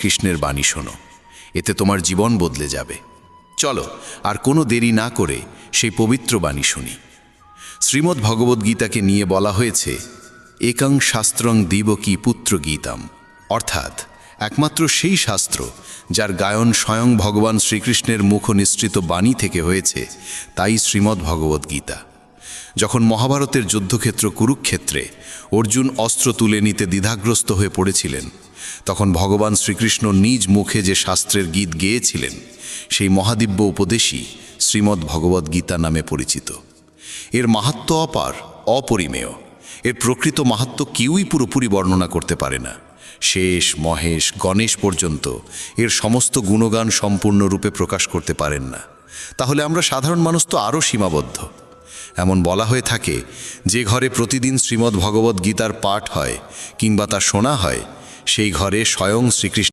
শ্রীকৃষ্ণের বাণী শোনো, এতে তোমার জীবন বদলে যাবে। চলো আর কোনো দেরি না করে সেই পবিত্র বাণী শুনি। শ্রীমদ্ ভগবদ্গীতাকে নিয়ে বলা হয়েছে একং শাস্ত্রং দিবকী পুত্র গীতাম, অর্থাৎ একমাত্র সেই শাস্ত্র যার গায়ন স্বয়ং ভগবান শ্রীকৃষ্ণের মুখ নিঃসৃত বাণী থেকে হয়েছে, তাই শ্রীমদ্ ভগবদ্গীতা। যখন মহাভারতের যুদ্ধক্ষেত্র কুরুক্ষেত্রে অর্জুন অস্ত্র তুলে নিতে দ্বিধাগ্রস্ত হয়ে পড়েছিলেন, তখন ভগবান শ্রীকৃষ্ণ নিজ মুখে যে শাস্ত্রের গীত গেয়েছিলেন, সেই মহাদিব্য উপদেশই শ্রীমদ্ ভগবদ্গীতা নামে পরিচিত। এর মাহাত্ম্য অপার, অপরিমেয়। এর প্রকৃত মাহাত্ম্য কেউই পুরোপুরি বর্ণনা করতে পারে না। শেষ, মহেশ, গণেশ পর্যন্ত এর সমস্ত গুণগান সম্পূর্ণরূপে প্রকাশ করতে পারেন না। তাহলে আমরা সাধারণ মানুষ তো আরও সীমাবদ্ধ। এমন বলা হয়ে থাকে, যে ঘরে প্রতিদিন শ্রীমদ্ ভগবদ্গীতার পাঠ হয় কিংবা তা শোনা হয়, সেই ঘরে স্বয়ং শ্রীকৃষ্ণ